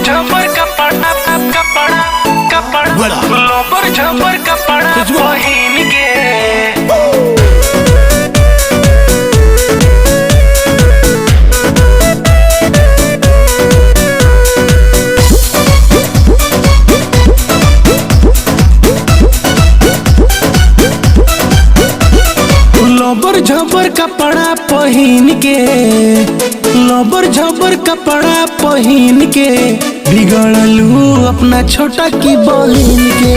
झपर कपड़ा कपड़ा कपड़ा लोबर झपर कपड़ा पहिन के लोबर झबर कपड़ा पहिन के लोबर झबर कपड़ा पहिन के बिगड़लू अपना छोटा की बहिन के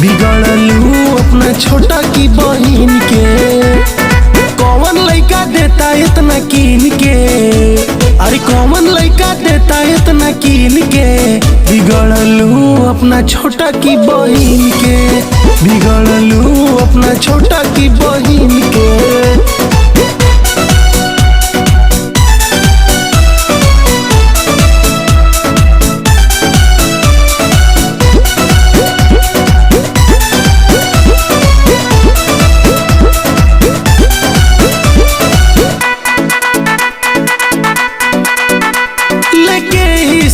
बिगड़लू अपना छोटा की बहिन के कौन लइका देता इतना कीन के अरे कौन लइका देता इतना कीन के बिगड़लू अपना छोटा की बहिन के बिगड़लू अपना छोटा की बहिन के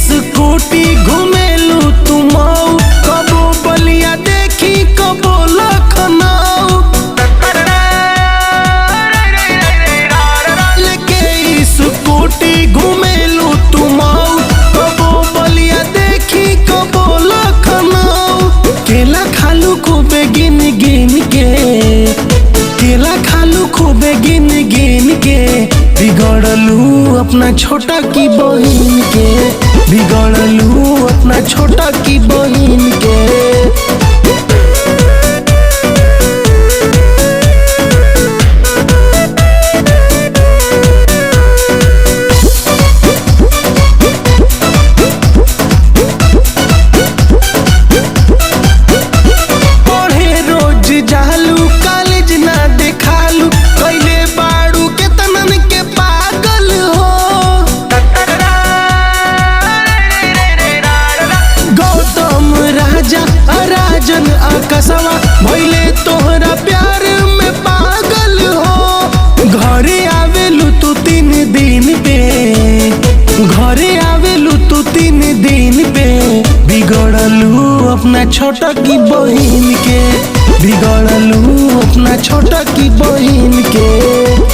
स्कूटी घुमेलू तुम कबो बलिया देखी कबो लखनऊ लेके स्कूटी घुमेलू तुम कबो बलिया देखी कबो लखनऊ केला खालू खूबे गिन गिन के केला खालू खूबे गिन गिन के बिगड़लू अपना छोटा की बहिन के बिगड़लू अपना छोटा की बहिन के पढ़े रोज जालू कॉलेज ना देखालू कैले बाड़ू के तनन के पागल हो गौतम राजा राजन आकाशवा भइले तोहरा प्यार में पागल हो घरे आवेलू तू 3 दिन पे घरे आवेलू तू 3 दिन पे बिगड़लू अपना छोटा की बहिन के बिगड़लू अपना छोटा की बहिन के।